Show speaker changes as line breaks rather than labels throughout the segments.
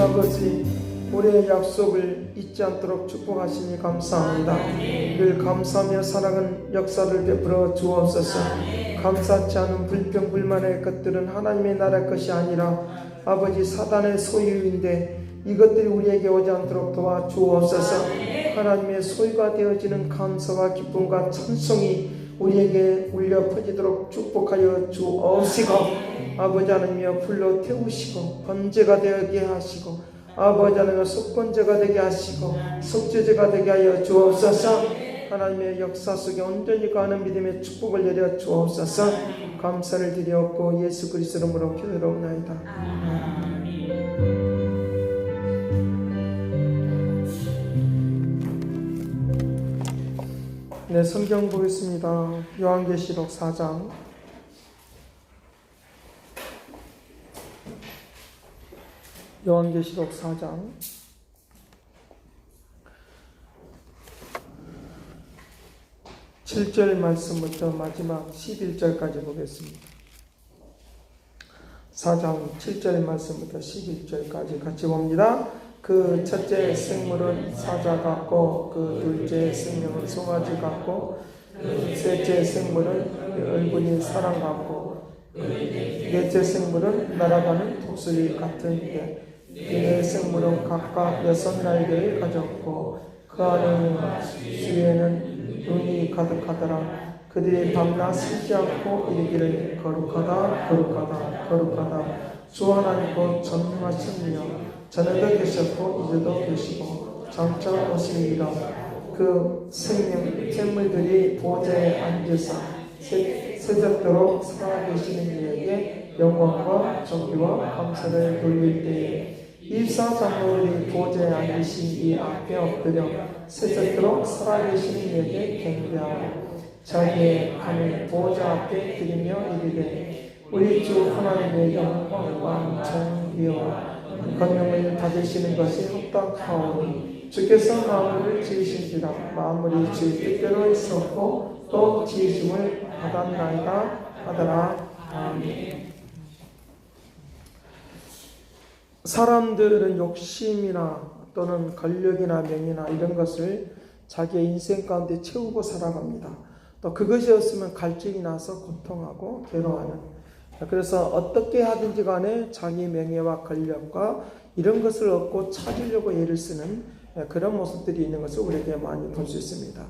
아버지, 우리의 약속을 잊지 않도록 축복하시니 감사합니다. 늘 감사하며 살아가는 역사를 베풀어 주옵소서. 감사치 않은 불평 불만의 것들은 하나님의 나라 것이 아니라 아버지 사단의 소유인데 이것들이 우리에게 오지 않도록 도와주옵소서. 하나님의 소유가 되어지는 감사와 기쁨과 찬송이 우리에게 울려 퍼지도록 축복하여 주옵시고, 아버지 하나님이여 불러 태우시고 번제가 되게 하시고, 아버지 하나님이여 속건제가 되게 하시고 속죄제가 되게 하여 주옵소서. 하나님의 역사 속에 온전히 거하는 믿음의 축복을 내려 주옵소서. 감사를 드리옵고 예수 그리스도 이름으로 기도드리옵나이다. 네, 성경 보겠습니다. 요한계시록 4장. 요한계시록 4장 7절 말씀부터 마지막 11절까지 보겠습니다. 4장 7절 말씀부터 11절까지 같이 봅니다. 그 첫째 생물은 사자 같고 그 둘째 생명은 송아지 같고 그 셋째 생물은 얼굴이 사람 같고 그 넷째 생물은 날아가는 독수리 같은데 그 네 생물은 각각 6날개를 가졌고 그 안에 주위에는 눈이 가득하더라. 그들이 밤낮 쉬지 않고 이르기를 거룩하다 거룩하다 거룩하다 주 하나님 곧 전능하시며 전에도 계셨고 이제도 계시고 장차 오시리이다. 그 생물들이 보좌에 앉으사 세적도록 살아계시는 이에게 영광과 존귀와 감사를 돌릴 때에 24장로들이 보좌에 앉으신 이 앞에 엎드려 세적도록 살아계시는 이에게 경배하고 자기의 하늘 보좌 앞에 드리며 이르되 우리 주 하나님의 영광과 존귀와 권능을 받으시는 것이 합당하오니 주께서 만물을 지으신지라 만물이 주의 뜻대로 있었고 또 지으심을 받았나이다 하더라. 아멘. 사람들은 욕심이나 또는 권력이나 명예나 이런 것을 자기의 인생 가운데 채우고 살아갑니다. 또 그것이 없으면 갈증이 나서 고통하고 괴로워하는, 그래서 어떻게 하든지 간에 자기 명예와 권력과 이런 것을 얻고 찾으려고 애를 쓰는 그런 모습들이 있는 것을 우리에게 많이 볼 수 있습니다.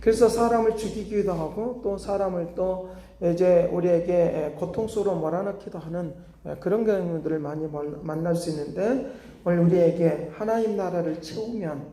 그래서 사람을 죽이기도 하고 또 사람을 또 이제 우리에게 고통 속으로 몰아넣기도 하는 그런 경우들을 많이 만날 수 있는데, 오늘 우리에게 하나님 나라를 채우면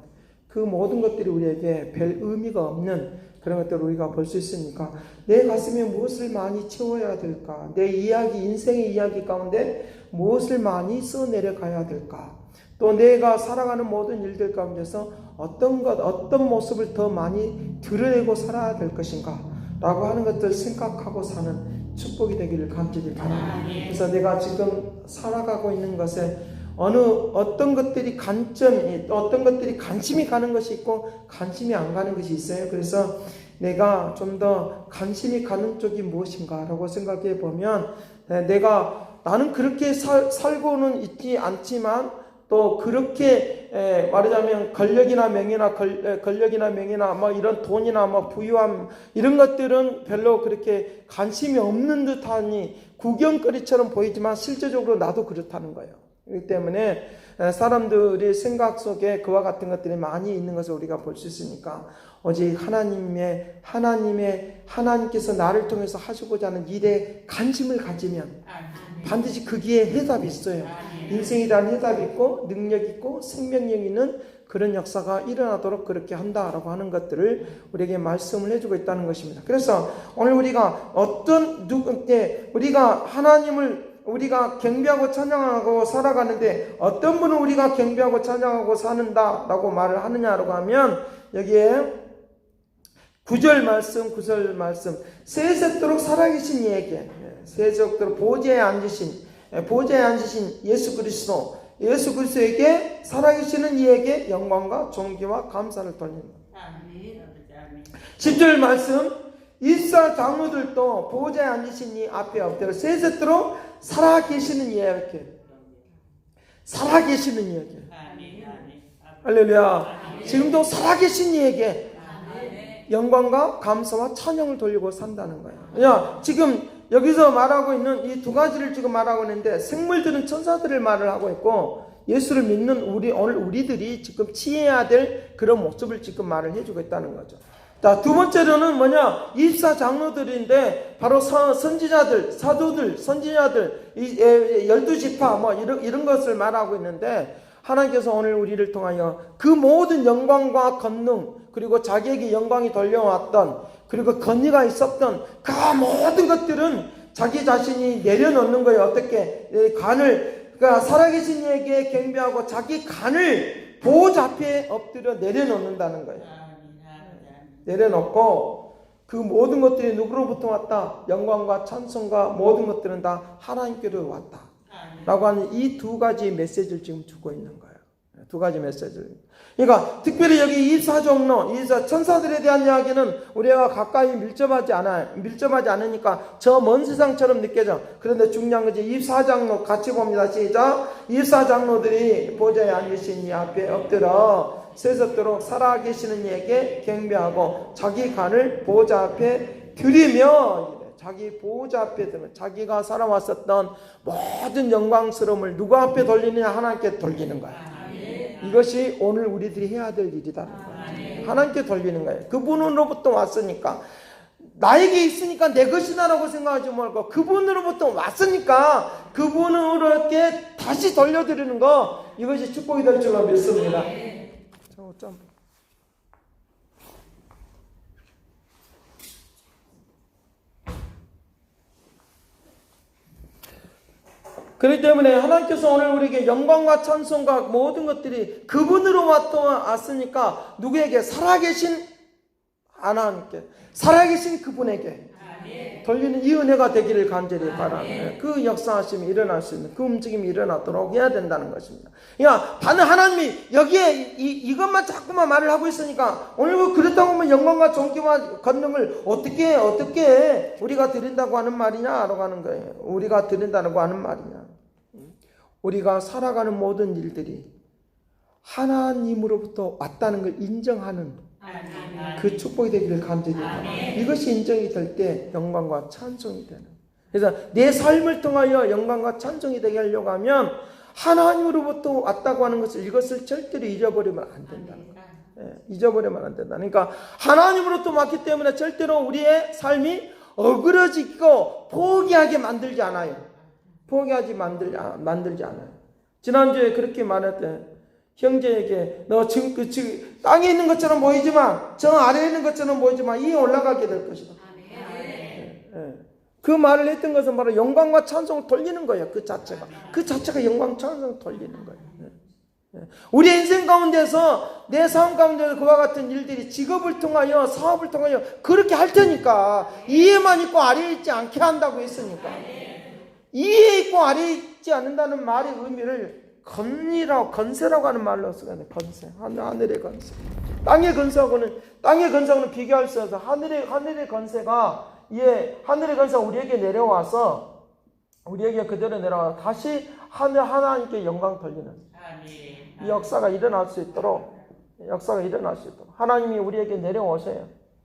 그 모든 것들이 우리에게 별 의미가 없는 그런 것들을 우리가 볼 수 있으니까 내 가슴에 무엇을 많이 채워야 될까? 내 이야기, 인생의 이야기 가운데 무엇을 많이 써내려가야 될까? 또 내가 살아가는 모든 일들 가운데서 어떤 모습을 더 많이 드러내고 살아야 될 것인가? 라고 하는 것들을 생각하고 사는 축복이 되기를 간절히 바랍니다. 그래서 내가 지금 살아가고 있는 것에 어떤 것들이 관점이, 또 어떤 것들이 관심이 가는 것이 있고 관심이 안 가는 것이 있어요. 그래서 내가 좀 더 관심이 가는 쪽이 무엇인가 라고 생각해 보면, 나는 그렇게 살고는 있지 않지만 또 그렇게 말하자면 권력이나 명예나 뭐 이런 돈이나 뭐 부유함 이런 것들은 별로 그렇게 관심이 없는 듯하니 구경거리처럼 보이지만 실제적으로 나도 그렇다는 거예요. 그렇기 때문에 사람들이 생각 속에 그와 같은 것들이 많이 있는 것을 우리가 볼 수 있으니까 오직 하나님께서 나를 통해서 하시고자 하는 일에 관심을 가지면 반드시 거기에 해답이 있어요. 인생에 대한 해답이 있고 능력 있고 생명력 있는 그런 역사가 일어나도록 그렇게 한다라고 하는 것들을 우리에게 말씀을 해주고 있다는 것입니다. 그래서 오늘 우리가 우리가 하나님을 우리가 경배하고 찬양하고 살아가는데 어떤 분은 우리가 경배하고 찬양하고 사는다라고 말을 하느냐라고 하면 여기에 9절 말씀 세세토록 살아계신 이에게, 세세토록 보좌에 앉으신 예수 그리스도에게 살아계시는 이에게 영광과 존귀와 감사를 돌립니다. 10절 말씀, 일사 장로들도 보좌에 앉으신 이 앞에 엎드려 세세토록 살아계시는 이에게, 살아계시는 이에게. 할렐루야. 지금도 살아계신 이에게 영광과 감사와 찬양을 돌리고 산다는 거예요. 지금 여기서 말하고 있는 이 두 가지를 지금 말하고 있는데, 생물들은 천사들을 말을 하고 있고, 예수를 믿는 오늘 우리들이 지금 취해야 될 그런 모습을 지금 말을 해주고 있다는 거죠. 자, 두 번째로는 뭐냐? 24장로들인데 바로 선지자들, 사도들, 선지자들, 12지파 뭐 이런 것을 말하고 있는데, 하나님께서 오늘 우리를 통하여 그 모든 영광과 권능, 그리고 자기에게 영광이 돌려왔던, 그리고 권위가 있었던 그 모든 것들은 자기 자신이 내려놓는 거예요. 어떻게? 간을, 그러니까 살아계신 이에게 경배하고 자기 간을 보호자 앞에 엎드려 내려놓는다는 거예요. 내려놓고 그 모든 것들이 누구로부터 왔다? 영광과 찬송과 모든 것들은 다 하나님께로 왔다 라고 하는 이 두 가지 메시지를 지금 주고 있는 거예요. 두 가지 메시지를. 그러니까 특별히 여기 24장로, 24 천사들에 대한 이야기는 우리가 가까이 밀접하지 않으니까 저 먼 세상처럼 느껴져. 그런데 중요한 것이 24장로 같이 봅니다. 시작. 24장로들이 보좌에 앉으신 이 앞에 엎드려 세섰도록 살아계시는 이에게 경배하고 자기 간을 보좌 앞에 드리며, 자기 보호자 앞에 두면 자기가 살아왔었던 모든 영광스러움을 누구 앞에 돌리느냐? 하나님께 돌리는 거야. 이것이 오늘 우리들이 해야 될 일이라는 거예요. 하나님께 돌리는 거예요. 그분으로부터 왔으니까, 나에게 있으니까 내 것이다라고 생각하지 말고 그분으로부터 왔으니까 그분으로께 다시 돌려드리는 거, 이것이 축복이 될 줄로 믿습니다. 자, 그렇기 때문에 하나님께서 오늘 우리에게 영광과 찬송과 모든 것들이 그분으로 왔으니까 누구에게? 살아계신 하나님께, 살아계신 그분에게 돌리는 이 은혜가 되기를 간절히 바랍니다. 그 역사하심이 일어날 수 있는, 그 움직임이 일어나도록 해야 된다는 것입니다. 그러니까 반은 하나님이 여기에 이것만 자꾸만 말을 하고 있으니까 오늘 그렇다고 하면 영광과 존귀와 권능을 어떻게 우리가 드린다고 하는 말이냐라고 하는 거예요. 우리가 드린다고 하는 말이냐? 우리가 살아가는 모든 일들이 하나님으로부터 왔다는 걸 인정하는 그 축복이 되기를 간절히 바랍니다. 이것이 인정이 될 때 영광과 찬송이 되는. 그래서 내 삶을 통하여 영광과 찬송이 되게 하려고 하면 하나님으로부터 왔다고 하는 것을, 이것을 절대로 잊어버리면 안 된다는 거예요. 잊어버리면 안 된다. 그러니까 하나님으로부터 왔기 때문에 절대로 우리의 삶이 어그러지고 포기하게 만들지 않아요. 만들지 않아요. 지난주에 그렇게 말했대. 형제에게 너 지금 땅에 있는 것처럼 보이지만, 저 아래에 있는 것처럼 보이지만 위에 올라가게 될 것이다. 그 말을 했던 것은 바로 영광과 찬송을 돌리는 거예요. 그 자체가 영광 찬송을 돌리는 거예요. 우리 인생 가운데서, 내 삶 가운데서 그와 같은 일들이 직업을 통하여, 사업을 통하여 그렇게 할 테니까, 이에만 있고 아래에 있지 않게 한다고 했으니까. 이에 있고 아래에 있지 않는다는 말의 의미를 건세라고 하는 말로 쓰거든요. 건세. 하늘의 건세. 땅의 건세하고는 비교할 수 없어서, 하늘의 건세가 우리에게 내려와서, 우리에게 그대로 내려와 다시 하나님께 영광 돌리는 이 역사가 일어날 수 있도록 하나님이 우리에게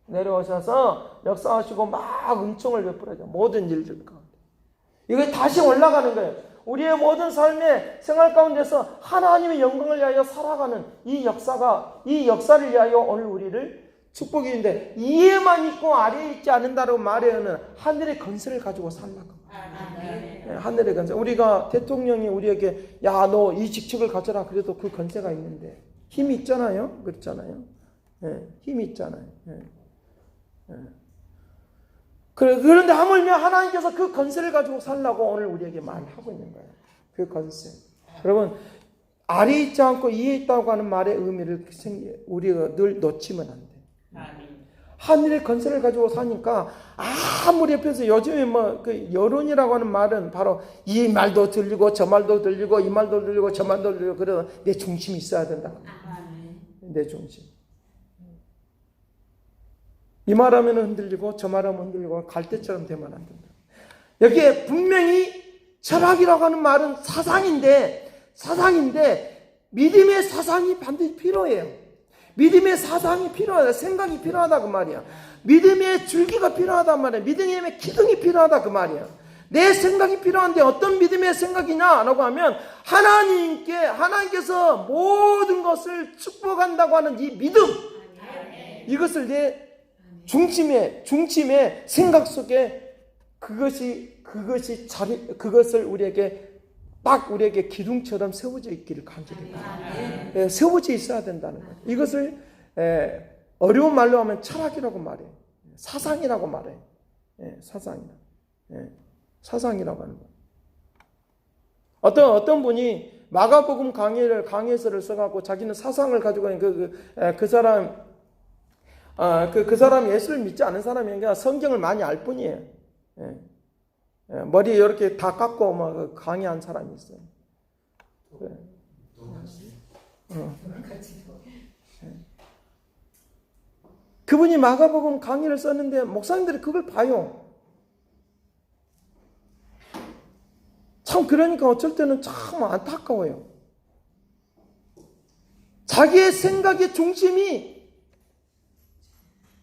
내려오셔서 역사하시고 막 은총을 베풀어줘. 모든 일들 가운데. 이게 다시 올라가는 거예요. 우리의 모든 삶의 생활 가운데서 하나님의 영광을 위하여 살아가는 이 역사를 위하여 오늘 우리를 축복인데, 이에만 있고 아래에 있지 않는다고 말하는 하늘의 건세를 가지고 살라고. 하늘의 건세. 우리가 대통령이 우리에게 야, 너 이 직책을 가져라. 그래도 그 건세가 있는데 힘이 있잖아요. 그렇잖아요. 힘이 있잖아요. 그런데 하물며 하나님께서 그 건세를 가지고 살라고 오늘 우리에게 말하고 있는 거예요. 그 건세. 여러분, 아래에 있지 않고 위에 있다고 하는 말의 의미를 우리가 늘 놓치면 안 돼. 하늘의 건세를 가지고 사니까 아무리 옆에서 요즘에 그 여론이라고 하는 말은 바로 이 말도 들리고 저 말도 들리고 이 말도 들리고 저 말도 들리고, 그래서 내 중심이 있어야 된다. 내 중심. 이 말하면 흔들리고 저 말하면 흔들리고 갈대처럼 되면 안 된다. 여기에 분명히 철학이라고 하는 말은 사상인데, 사상인데 믿음의 사상이 반드시 필요해요. 믿음의 사상이 필요하다. 생각이 필요하다 그 말이야. 믿음의 줄기가 필요하단 말이야. 믿음의 기둥이 필요하다 그 말이야. 내 생각이 필요한데 어떤 믿음의 생각이냐라고 하면 하나님께서 모든 것을 축복한다고 하는 이 믿음, 이것을 내 중심에 생각 속에 그것을 우리에게 기둥처럼 세워져 있기를 간절히 바랍니다. 세워져 있어야 된다는 거예요. 이것을 어려운 말로 하면 철학이라고 말해요. 사상이라고 말해요. 사상이라고 하는 거예요. 어떤 분이 마가복음 강해서를 써갖고 자기는 사상을 가지고 있는 그 사람이 예수를 믿지 않은 사람이 아니라 성경을 많이 알 뿐이에요. 머리에 이렇게 다 깎고 막 강의한 사람이 있어요. 그분이 마가복음 강의를 썼는데 목사님들이 그걸 봐요. 참 그러니까 어쩔 때는 참 안타까워요. 자기의 생각의 중심이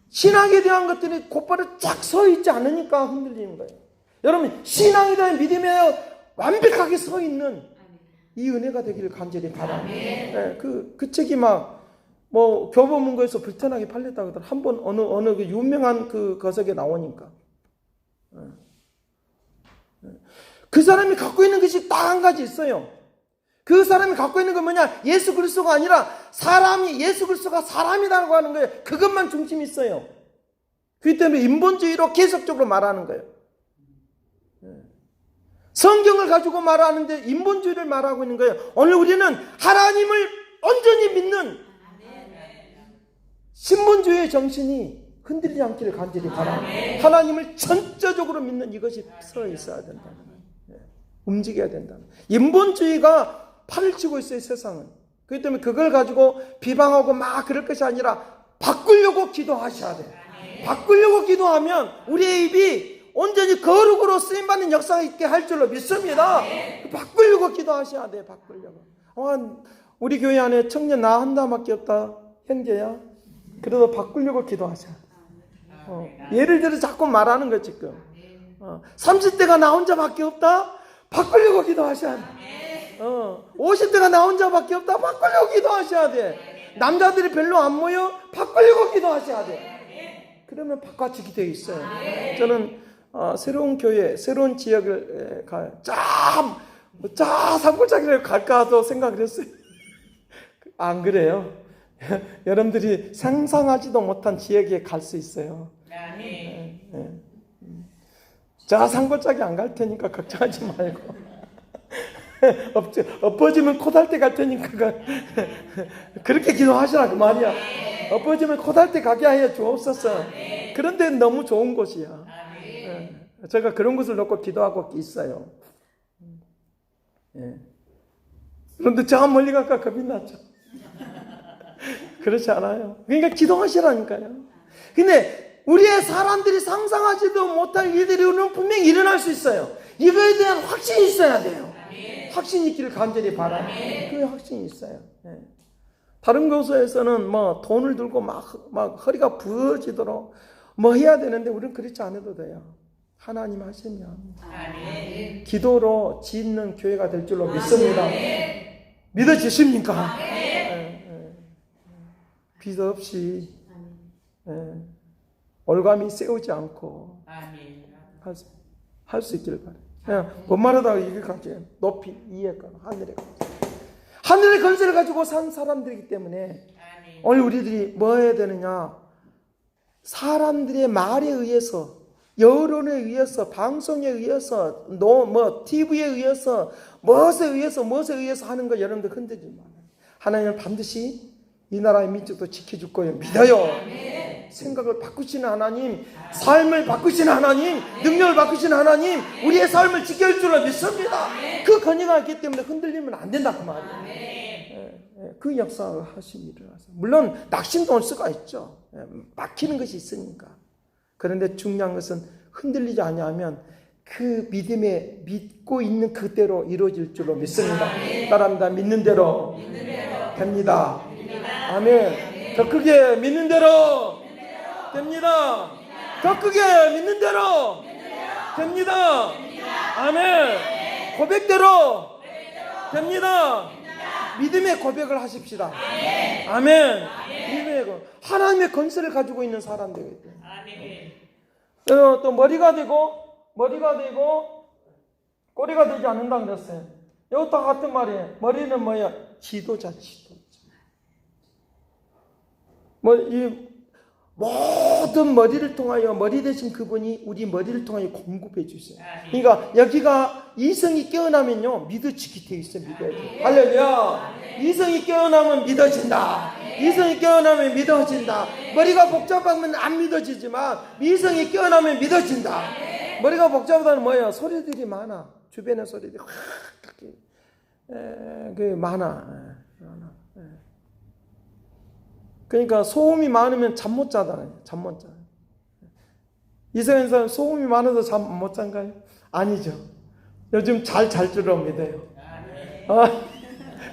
신앙에 대한 것들이 곧바로 쫙 서 있지 않으니까 흔들리는 거예요. 여러분, 신앙에 대한 믿음에 완벽하게 서 있는 이 은혜가 되기를 간절히 바랍니다. 그 책이 교보문고에서 불편하게 팔렸다고 하더라고요. 한번 어느 그 유명한 그 거석에 나오니까. 그 사람이 갖고 있는 것이 딱 한 가지 있어요. 그 사람이 갖고 있는 건 뭐냐? 예수 그리스도가 아니라 예수 그리스도가 사람이라고 하는 거예요. 그것만 중심이 있어요. 그렇기 때문에 인본주의로 계속적으로 말하는 거예요. 성경을 가지고 말하는데 인본주의를 말하고 있는 거예요. 오늘 우리는 하나님을 온전히 믿는 신본주의의 정신이 흔들리지 않기를 간절히 바랍니다. 하나님을 전적으로 믿는 이것이 서 있어야 된다는 거예요. 움직여야 된다는 거예요. 인본주의가 팔을 치고 있어요, 세상은. 그렇기 때문에 그걸 가지고 비방하고 막 그럴 것이 아니라 바꾸려고 기도하셔야 돼요. 바꾸려고 기도하면 우리의 입이 온전히 거룩으로 쓰임받는 역사가 있게 할 줄로 믿습니다. 바꾸려고 기도하셔야 돼요. 바꾸려고. 우리 교회 안에 청년 나 한 다밖에 없다. 형제야. 그래도 바꾸려고 기도하셔야 돼요. 예를 들어 자꾸 말하는 거 지금. 30대가 나 혼자밖에 없다. 바꾸려고 기도하셔야 돼. 50대가 나 혼자밖에 없다. 바꾸려고 기도하셔야 돼. 남자들이 별로 안 모여. 바꾸려고 기도하셔야 돼. 그러면 바꿔지게 되어 있어요. 저는 새로운 교회, 새로운 지역을 가요. 산골짜기를 갈까도 생각을 했어요. 안 그래요? 여러분들이 상상하지도 못한 지역에 갈 수 있어요. 자, 산골짜기 안 갈 테니까 걱정하지 말고. 엎어지면 코달 때 갈 테니까 그렇게 기도하시라 그 말이야. 엎어지면 코달 때 가게 하여 주옵소서. 그런데 너무 좋은 곳이야. 제가 그런 것을 놓고 기도하고 있어요. 그런데 저 멀리 갈까 겁이 나죠. 그렇지 않아요. 그러니까 기도하시라니까요. 근데 우리의 사람들이 상상하지도 못할 일들이 오늘 분명히 일어날 수 있어요. 이거에 대한 확신이 있어야 돼요. 확신이 있기를 간절히 바라요. 그 확신이 있어요. 다른 교회에서는 돈을 들고 막 허리가 부러지도록 해야 되는데 우리는 그렇지 않아도 돼요. 하나님 하시면 기도로 짓는 교회가 될 줄로 믿습니다. 믿어지십니까? 빚 없이 올가미 세우지 않고 할 수 있기를 바라요. 그냥 뭔말하다가 이게 갑자기 높이 위에 가 하늘의 건설을 가지고 산 사람들이기 때문에 오늘 우리들이 뭐 해야 되느냐? 사람들의 말에 의해서, 여론에 의해서, 방송에 의해서, TV에 의해서, 무엇에 의해서 하는 거 여러분들 흔들지 마요. 하나님은 반드시 이 나라의 민족도 지켜줄 거예요. 믿어요. 생각을 바꾸시는 하나님, 삶을 바꾸시는 하나님, 능력을 바꾸시는 하나님, 우리의 삶을 지켜줄 줄로 믿습니다. 그 권위가 있기 때문에 흔들리면 안 된다 그 말이에요. 그 역사를 하신 일을 하세요. 물론 낙심도 올 수가 있죠. 막히는 것이 있으니까. 그런데 중요한 것은 흔들리지 않으면 그 믿음에 믿고 있는 그대로 이루어질 줄로 믿습니다. 따라합니다. 믿는 대로 됩니다. 아멘. 더 크게 믿는 대로 됩니다. 더 크게 믿는 대로 됩니다. 아멘. 고백대로 됩니다. 믿음의 고백을 하십시다. 아멘. 믿음의 하나님의 건설을 가지고 있는 사람들이에요. 또 머리가 되고 꼬리가 되지 않는다 그랬어요. 이것도 같은 말이에요. 머리는 뭐야? 지도자. 이 모든 머리를 통하여 머리 되신 그분이 우리 머리를 통하여 공급해 주세요. 그러니까 여기가 이성이 깨어나면요 믿어지게 돼 있어요. 믿어야 돼. 할렐루야. 이성이 깨어나면 믿어진다. 이성이 깨어나면 믿어진다. 머리가 복잡하면 안 믿어지지만 이성이 깨어나면 믿어진다. 머리가 복잡하다는 뭐예요? 소리들이 많아. 주변에 소리들이 많아. 그러니까 소음이 많으면 잠 못 자잖아요. 잠 못 자. 이성인 사람 소음이 많아서 잠 못 잔가요? 아니죠. 요즘 잘 줄 믿어요.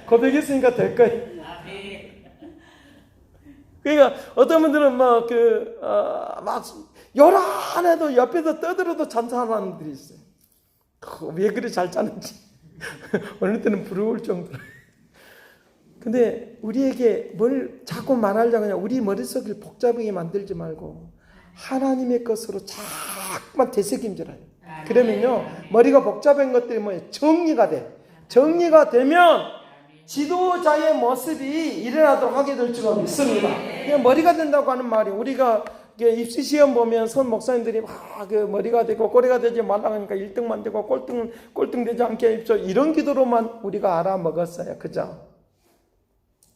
고백했으니까 될 거예요. 그러니까 어떤 분들은 막 요란해도 옆에서 떠들어도 잔잔한 사람들이 있어요. 왜 그리 잘 자는지 어느 때는 부러울 정도로. 근데 우리에게 뭘 자꾸 말하려고 하냐, 우리 머릿속을 복잡하게 만들지 말고 하나님의 것으로 자꾸만 되새김질해요. 그러면요 머리가 복잡한 것들이 뭐예요? 정리가 돼. 정리가 되면 지도자의 모습이 일어나도록 하게 될 줄 믿습니다. 그냥 머리가 된다고 하는 말이, 우리가 입시 시험 보면 선 목사님들이 머리가 되고 꼬리가 되지 말라고 하니까 1등만 되고 꼴등 되지 않게 입죠. 이런 기도로만 우리가 알아먹었어요. 그죠?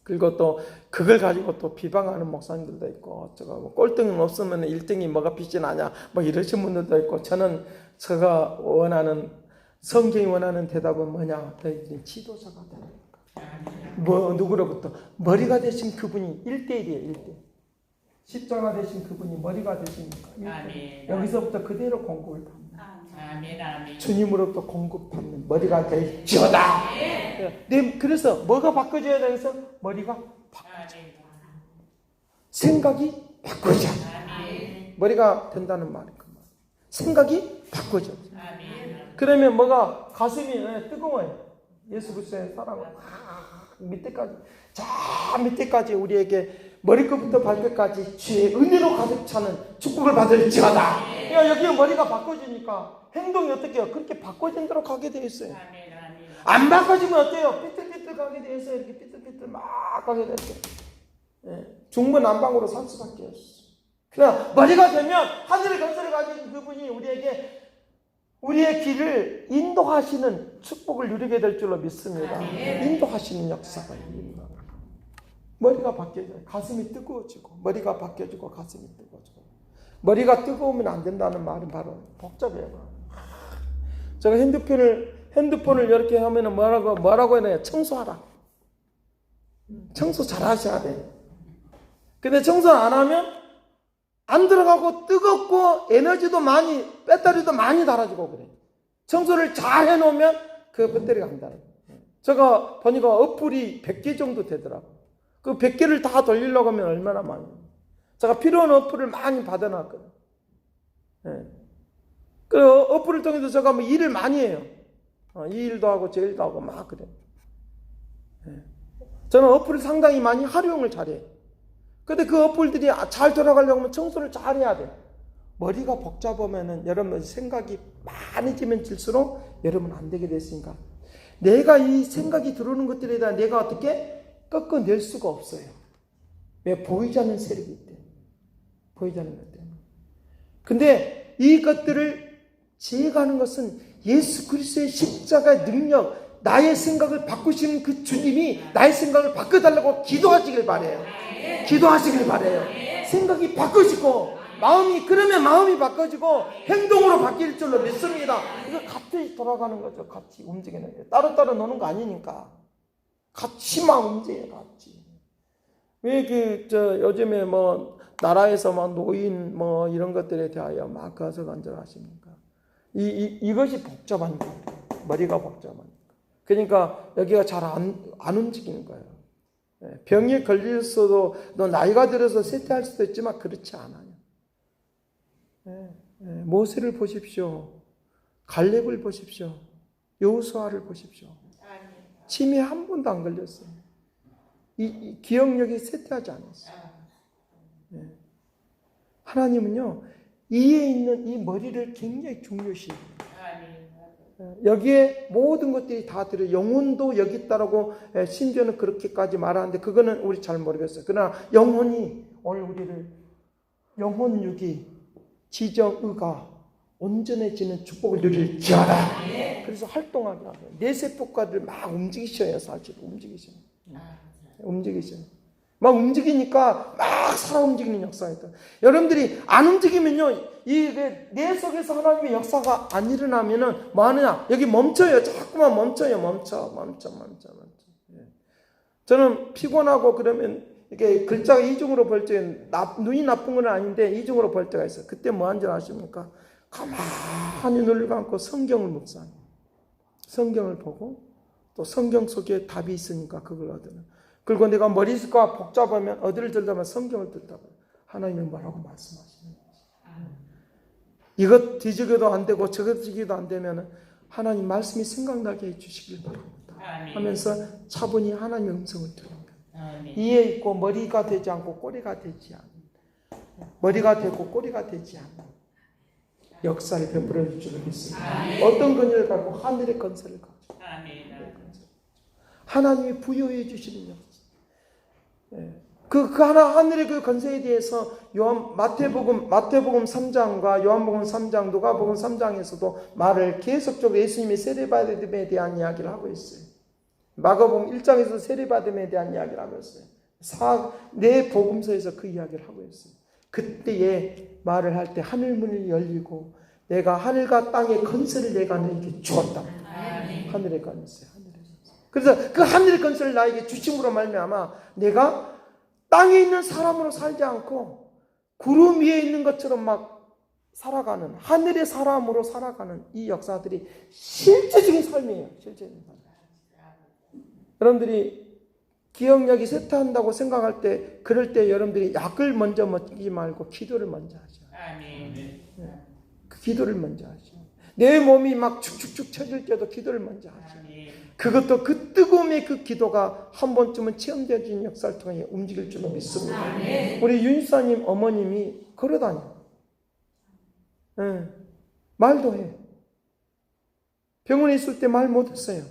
그리고 또 그걸 가지고 또 비방하는 목사님들도 있고, 꼴등은 없으면 1등이 뭐가 빛이 나냐 이러신 분들도 있고, 제가 원하는, 성경이 원하는 대답은 뭐냐? 너희들이 지도자가 되는 거야. 누구로부터? 머리가 되신 그분이 1대1이에요. 1대1. 십자가 되신 그분이 머리가 되시니까 여기서부터 그대로 공급을 받는, 주님으로부터 공급받는 머리가 될지어다. 그래서 뭐가 바꿔져야 돼서 머리가 바꿔져. 생각이 바꿔져. 머리가 된다는 말이 그 말. 생각이 바꿔져. 그러면 뭐가 가슴이 뜨거워요. 예수 그리스도의 사랑을 밑에까지, 저 밑에까지 우리에게 머리끝부터 발끝까지 주의 은혜로 가득 차는 축복을 받을지어다. 그러니까 여기 머리가 바꿔지니까 행동이 어떻게 해요? 그렇게 바꿔진 대로 가게 돼 있어요. 안 바꿔지면 어때요? 삐뚤삐뚤 가게 돼 있어요. 이렇게 삐뚤삐뚤 막 가게 됐어요. 중구난방으로 살 수밖에 없어요. 그러나 머리가 되면 하늘의 건설을 가진 그분이 우리에게 우리의 길을 인도하시는 축복을 누리게 될 줄로 믿습니다. 인도하시는 역사가 있습니다. 머리가 바뀌어져요. 가슴이 뜨거워지고, 머리가 바뀌어지고 가슴이 뜨거워지고. 머리가 뜨거우면 안 된다는 말은 바로 복잡해요. 제가 핸드폰을 이렇게 하면은 뭐라고 해야 청소하라. 청소 잘 하셔야 돼요. 근데 청소 안 하면 안 들어가고 뜨겁고 에너지도 많이, 배터리도 많이 달아지고 그래요. 청소를 잘 해놓으면 그 배터리가 안 달아요. 제가 보니까 어플이 100개 정도 되더라고요. 그 100개를 다 돌리려고 하면 얼마나 많이. 제가 필요한 어플을 많이 받아놨거든요. 그 어플을 통해서 제가 일을 많이 해요. 이 일도 하고 저 일도 하고 막 그래요. 저는 어플을 상당히 많이 활용을 잘해요. 근데 그 어플들이 잘 돌아가려고 하면 청소를 잘 해야 돼요. 머리가 복잡하면은 여러분 생각이 많아지면 질수록 여러분 안 되게 됐으니까 내가 이 생각이 들어오는 것들에 대한 내가 어떻게 꺾어낼 수가 없어요. 왜? 보이지 않는 세력이 있대. 보이지 않는 것 때문에. 근데 이것들을 제거하는 것은 예수 그리스도의 십자가의 능력, 나의 생각을 바꾸시는 그 주님이 나의 생각을 바꿔달라고 기도하시길 바래요. 기도하시길 바래요. 생각이 바꿔지고 그러면 마음이 바꿔지고 행동으로 바뀔 줄로 믿습니다. 이거 같이 돌아가는 거죠. 같이 움직이는 거예요. 따로따로 노는 거 아니니까. 같이만 움직여요. 같이. 왜 요즘에 나라에서 노인 이런 것들에 대하여 막 가서 간절하십니까? 이것이 복잡한 거예요. 머리가 복잡한 거예요. 그러니까 여기가 잘 안 움직이는 거예요. 병에 걸렸어도 너 나이가 들어서 쇠퇴할 수도 있지만 그렇지 않아요. 모세를 보십시오. 갈렙을 보십시오. 여호수아를 보십시오. 치매 한 번도 안 걸렸어요. 이 기억력이 쇠퇴하지 않았어요. 하나님은요, 이에 있는 이 머리를 굉장히 중요시 여기에 모든 것들이 다 들어요. 영혼도 여기 있다라고 신조는 그렇게까지 말하는데 그거는 우리 잘 모르겠어요. 그러나 영혼이 오늘 우리를 영혼육이 지정의가 온전해지는 축복을 누릴지어다. 그래서 활동하게 하고 내 세포가들 막 움직이셔요. 사실 움직이셔요. 막 움직이니까 막 살아 움직이는 역사가 있다. 여러분들이 안 움직이면요, 내 속에서 하나님의 역사가 안 일어나면은 뭐 하느냐? 여기 멈춰요. 자꾸만 멈춰요. 멈춰. 저는 피곤하고 그러면 이게 글자가 이중으로 볼 때 눈이 나쁜 건 아닌데 이중으로 볼 때가 있어요. 그때 뭐 하는 줄 아십니까? 가만히 눈을 감고 성경을 묵상해요. 성경을 보고 또 성경 속에 답이 있으니까 그걸 얻는. 그리고 내가 머리가 복잡하면 어디를 들다면 성경을 듣다 봐요. 하나님이 뭐라고 말씀하시는 거지. 이것 뒤지기도 안 되고 저것 뒤지기도 안 되면 하나님 말씀이 생각나게 해주시길 바랍니다. 하면서 차분히 하나님의 음성을 들으면 이에 있고 머리가 되지 않고 꼬리가 되지 않는, 머리가 되고 꼬리가 되지 않는 역사를 베풀어 줄 줄을 믿습니다. 어떤 근육을 갖고 하늘의 건설을 가지고 하나님이 부여해 주시는 역사. 하늘의 그 건설에 대해서 마태복음 3장과 요한복음 3장, 누가복음 3장에서도 말을 계속적으로 예수님이 세례받음에 대한 이야기를 하고 있어요. 마가복음 1장에서 세례받음에 대한 이야기를 하고 있어요. 네 복음서에서 그 이야기를 하고 있어요. 그때에 말을 할 때 하늘문이 열리고 내가 하늘과 땅의 건설을 내가 너에게 주었다. 하늘의 건설. 그래서 그 하늘의 건설을 나에게 주심으로 말미암아 내가 땅에 있는 사람으로 살지 않고 구름 위에 있는 것처럼 막 살아가는, 하늘의 사람으로 살아가는 이 역사들이 실제적인 삶이에요. 실제적인 삶. 여러분들이 기억력이 쇠퇴한다고 생각할 때, 그럴 때 여러분들이 약을 먼저 먹지 말고 기도를 먼저 하죠. 그 기도를 먼저 하죠. 내 몸이 막 축축축 처질 때도 기도를 먼저 하죠. 그것도 그 뜨거움의 그 기도가 한 번쯤은 체험되어진 역사를 통해 움직일 줄로 믿습니다. 우리 윤사님 어머님이 걸어다녀. 말도 해. 병원에 있을 때 말 못했어요.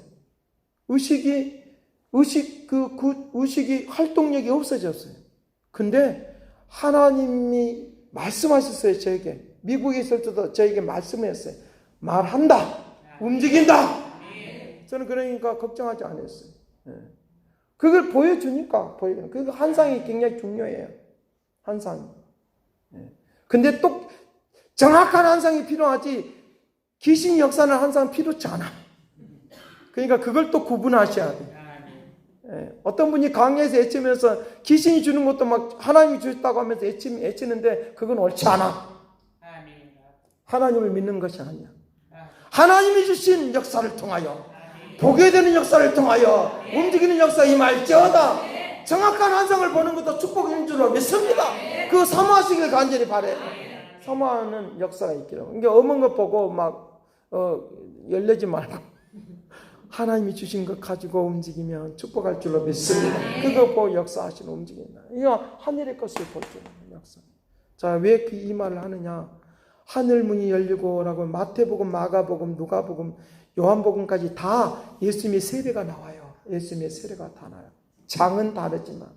의식이 활동력이 없어졌어요. 근데 하나님이 말씀하셨어요. 저에게. 미국에 있을 때도 저에게 말씀했어요. 말한다. 움직인다. 저는 그러니까 걱정하지 않았어요. 그걸 보여주니까 보여주는. 그 환상이 굉장히 중요해요. 환상이. 근데 또 정확한 환상이 필요하지 귀신 역사는 항상 필요치 않아. 그러니까 그걸 또 구분하셔야 돼요. 어떤 분이 강의에서 애치면서 귀신이 주는 것도 막 하나님이 주셨다고 하면서 애치는데 그건 옳지 않아. 하나님을 믿는 것이 아니야. 하나님이 주신 역사를 통하여 보게 되는 역사를 통하여 움직이는 역사 임할지어다. 정확한 환상을 보는 것도 축복인 줄로 믿습니다. 그거 사모하시길 간절히 바래요. 사모하는 역사가 있기로. 그러니까 엄한 것 보고 막 열내지 말고 하나님이 주신 것 가지고 움직이면 축복할 줄로 믿습니다. 그거 보고 역사하시는 움직인다. 이거 하늘의 것을 볼 줄 아는 역사. 자, 왜 이 말을 하느냐? 하늘 문이 열리고라고 마태복음, 마가복음, 누가복음, 요한복음까지 다 예수님의 세례가 나와요. 예수님의 세례가 다 나와요. 장은 다르지만.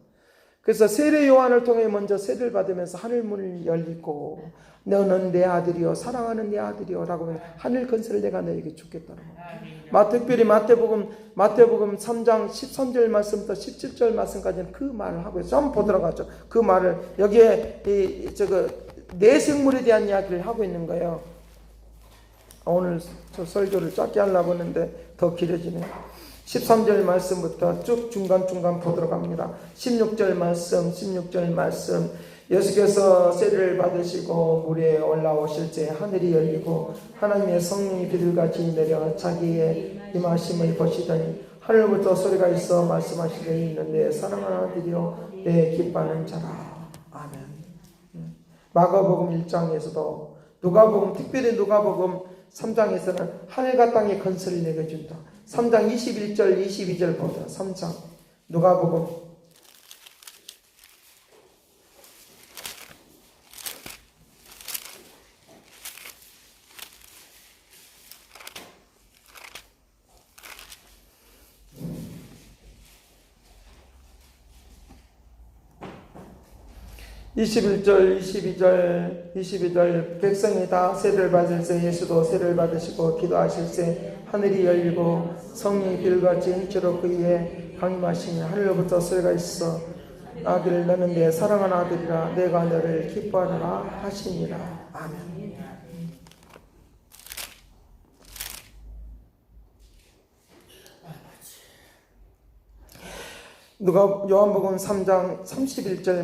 그래서 세례 요한을 통해 먼저 세례를 받으면서 하늘 문을 열리고 너는 내 아들이요 사랑하는 내 아들이요 라고 하면 하늘 건설을 내가 너에게 주겠다는 거예요. 특별히 마태복음 3장 13절 말씀부터 17절 말씀까지는 그 말을 하고 있어요. 한번 보도록 하죠. 그 말을 여기에 내 생물에 대한 이야기를 하고 있는 거예요. 오늘 저 설교를 짧게 하려고 했는데 더 길어지네요. 13절 말씀부터 쭉 중간중간 보도록 합니다. 16절 말씀 예수께서 세례를 받으시고 물에 올라오실 때 하늘이 열리고 하나님의 성령이 비둘같이 내려 자기의 임하심을 보시더니 하늘부터 소리가 있어 말씀하시되 이는 내 사랑하는 아들이요 내 기뻐하는 자라. 아멘. 마가복음 1장에서도 누가복음, 특별히 누가복음 3장에서는 하늘과 땅의 건설을 내게 준다. 3장 21절 22절 보자. 3장 누가복음 21절, 22절 백성이 다 세를 받을세 예수도 세를 받으시고 기도하실세 하늘이 열리고 성령이 비둘기같이 행치로 그 위에 강림하시니 하늘로부터 소리가 있어 아기를 너는 내 사랑하는 아들이라 내가 너를 기뻐하노라 하시니라. 아멘. 누가 요한복음 3장 31절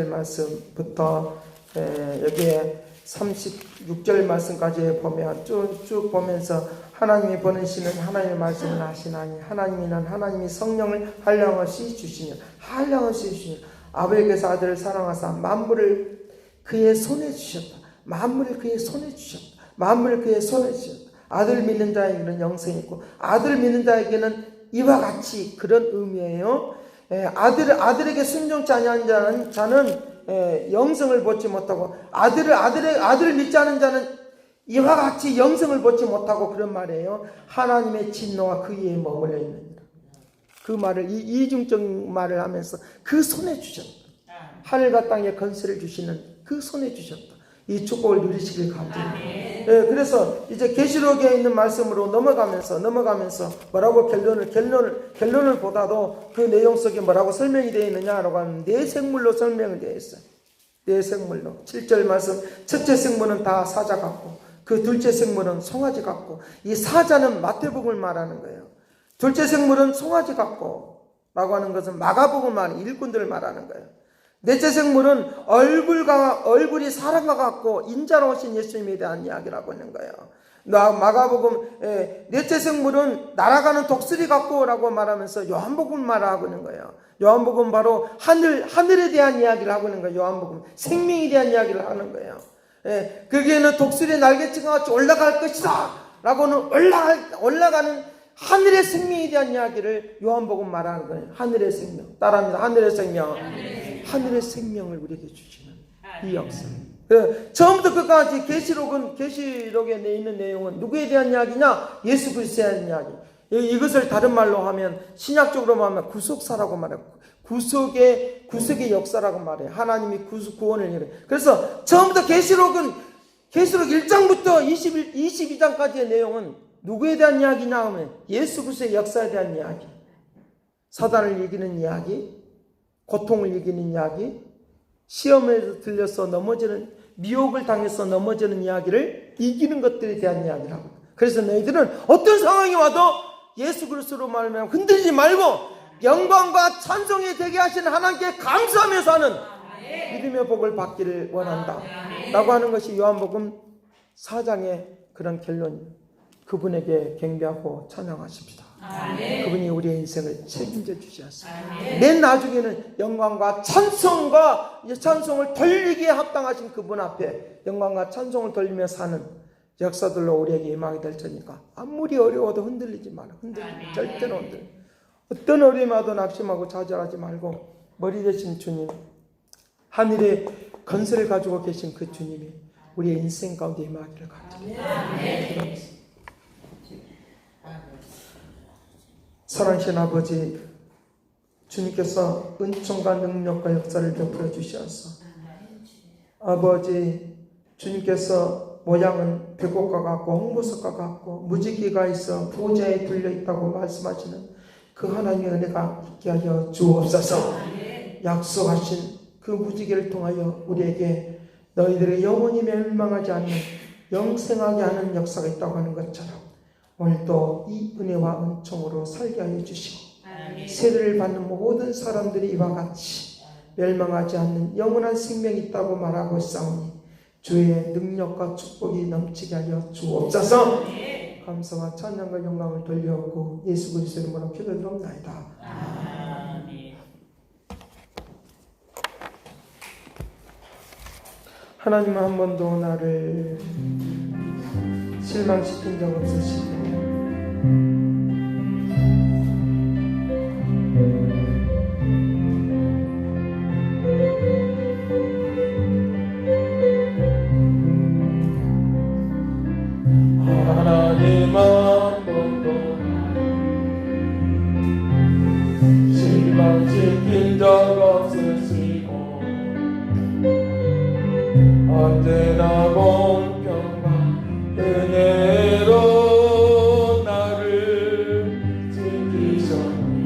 말씀부터 여기에 36절 말씀까지 보면 쭉 보면서 하나님이 보내시는 하나님의 말씀을 하시나니 하나님이는 하나님이 성령을 한량없이 주시니 아버지께서 아들을 사랑하사 만물을 그의 손에 주셨다. 만물을 그의 손에 주셨다. 아들 믿는 자에게는 영생이 있고 아들 믿는 자에게는 이와 같이 그런 의미예요. 아들에게 순종치 아니하는 자는 영생을 받지 못하고 아들을 믿지 않은 자는 이와 같이 영생을 받지 못하고 그런 말이에요. 하나님의 진노가 그 위에 머물러 있느니라. 그 말을 이중적 말을 하면서 그 손에 주셨다. 하늘과 땅의 건설을 주시는 그 손에 주셨다. 이 축복을 누리시길 감사합니다. 그래서 이제 계시록에 있는 말씀으로 넘어가면서 뭐라고 결론을 보다도 그 내용 속에 뭐라고 설명이 되어 있느냐라고 하면 네 생물로 설명이 되어 있어요. 네 생물로 7절 말씀 첫째 생물은 다 사자 같고 그 둘째 생물은 송아지 같고 이 사자는 마태복음을 말하는 거예요. 둘째 생물은 송아지 같고 라고 하는 것은 마가복음 말하는 일꾼들을 말하는 거예요. 넷째 생물은 얼굴이 사람과 같고 인자로우신 예수님에 대한 이야기라고 하는 거예요. 마가복음 넷째 생물은 날아가는 독수리 같고 라고 말하면서 요한복음 말하고 있는 거예요. 요한복음 바로 하늘에 대한 이야기를 하고 있는 거예요. 요한복음 생명에 대한 이야기를 하는 거예요. 거기에는 독수리의 날개치가 같이 올라갈 것이다 라고는 올라가는 하늘의 생명에 대한 이야기를 요한복음 말하는 거예요. 하늘의 생명. 따라합니다. 하늘의 생명. 하늘의 생명을 우리에게 주시는 이 역사. 처음부터 끝까지 계시록에 있는 내용은 누구에 대한 이야기냐? 예수 그리스도에 대한 이야기. 이것을 다른 말로 하면 신약적으로 하면 구속사라고 말해요. 구속의 역사라고 말해요. 하나님이 구원을 이루어요. 그래서 처음부터 계시록 1장부터 22장까지의 내용은 누구에 대한 이야기냐 하면 예수 그리스도의 역사에 대한 이야기, 사단을 이기는 이야기, 고통을 이기는 이야기, 시험에 들려서 넘어지는, 미혹을 당해서 넘어지는 이야기를 이기는 것들에 대한 이야기를 하고, 그래서 너희들은 어떤 상황이 와도 예수 그리스도로 말하면 흔들리지 말고 영광과 찬송이 되게 하시는 하나님께 감사하며 사는 믿음의 복을 받기를 원한다 라고 하는 것이 요한복음 4장의 그런 결론이에요. 그분에게 경배하고 찬양하십시다. 그분이 우리의 인생을 책임져 주시었습니다. 맨 나중에는 영광과 찬송을 돌리기에 합당하신 그분 앞에 영광과 찬송을 돌리며 사는 역사들로 우리에게 임하게 될 테니까 아무리 어려워도 흔들리지 마라. 절대로 흔들려. 어떤 어려움이 와도 낙심하고 좌절하지 말고 머리 대신 주님, 하늘의 건설을 가지고 계신 그 주님이 우리의 인생 가운데 임하기를 감사합니다. 사랑하신 아버지, 주님께서 은총과 능력과 역사를 베풀어 주셔서 아버지, 주님께서 모양은 백옥과 같고 홍보석과 같고 무지개가 있어 부자에 둘려있다고 말씀하시는 그 하나님의 은혜가 있게 하여 주옵소서. 약속하신 그 무지개를 통하여 우리에게 너희들의 영원히 멸망하지 않는 영생하게 하는 역사가 있다고 하는 것처럼 오늘도 이 은혜와 은총으로 살게 하여 주시고 세례를 받는 모든 사람들이 이와 같이 멸망하지 않는 영원한 생명이 있다고 말하고 있사오니 주의 능력과 축복이 넘치게 하여 주옵소서. 감사와 찬양과 영광을 돌려오고 예수 그리스도 이름으로 기도드립나이다.
아멘.
하나님은 한 번도 나를 실망시킨 적 없으시고 하나님 한 번도 실망시킨 적 없으시고 언제나 공평과 은혜로 나를 지키셨니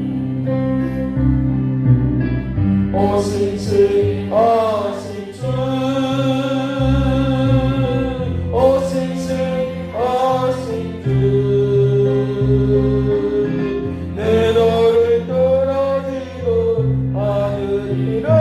오신시 하신 주 오신시 하신 주 내 너를 떠나지도 않으리라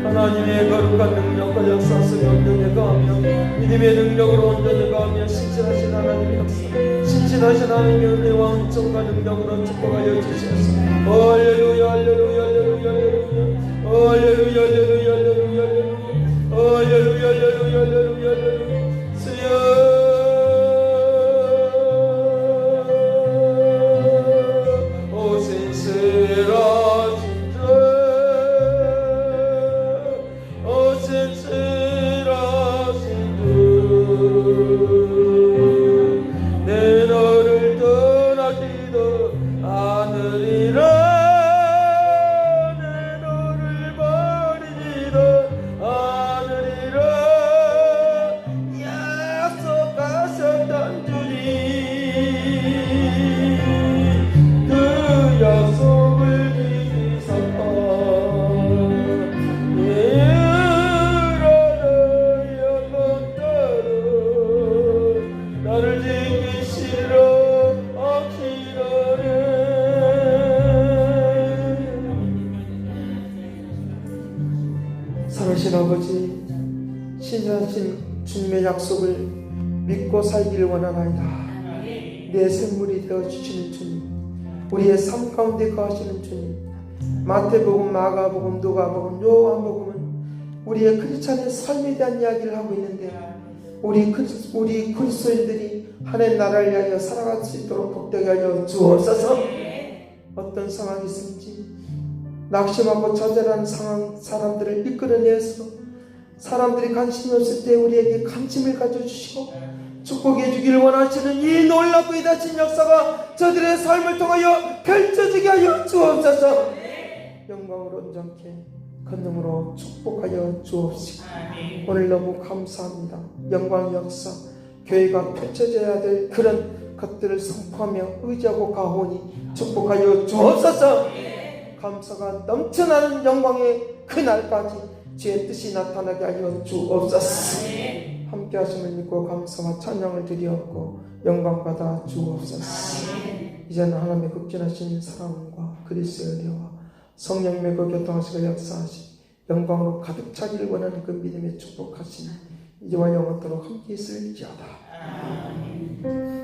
하나님의 거룩한 능력과 역사 속에 온전히 거하며 믿음의 능력으로 온전히 거하며 신실하신 하나님의 역사 신실하신 하나님의 은혜와 은총과 능력으로 축복하여 주시옵소서. 할렐루야 할렐루야 할렐루야 할렐루야 할렐루야 할렐루야 할렐루야 할렐루야 할렐루야 할렐루야 주여 내 너를 떠나지도 않으리라 내 너를 버리지도 않으리라 약속하셨던 주님 그 약속을 지키소서. 살아신 아버지, 신실하신 주님의 약속을 믿고 살기를 원하나이다. 내 생물이 되어주시는 주님, 우리의 삶 가운데 거하시는 주님, 마태복음, 마가복음, 누가복음, 요한복음은 우리의 크리스찬의 삶에 대한 이야기를 하고 있는데 우리 그리스도인들이 하나님 나라를 위하여 살아갈 수 있도록 복되게 하여 주옵소서. 어떤 상황이 있는지 낙심하고 좌절하는 사람들을 이끌어내서 사람들이 관심이 없을 때 우리에게 관심을 가져주시고 축복해 주기를 원하시는 이 놀랍고 이다신 역사가 저들의 삶을 통하여 펼쳐지게 하여 주옵소서. 영광으로 온전케 권능으로 축복하여 주옵시고 오늘 너무 감사합니다. 영광 역사 교회가 펼쳐져야 될 그런 것들을 선포하며 의지하고 가오니 축복하여 주옵소서. 감사가 넘쳐나는 영광의 그날까지 주의 뜻이 나타나게 하여 주옵소서. 함께 하심을 믿고 감사와 찬양을 드리었고 영광 받아 주옵소서. 이제는 하나님의 극진하신 사랑과 그리스도의 은혜와 성령님의 그 교통하시고 역사하신 영광으로 가득 차기를 원하는 그 믿음의 축복하신 이제와 영원토록 함께 있을지어다.
아멘.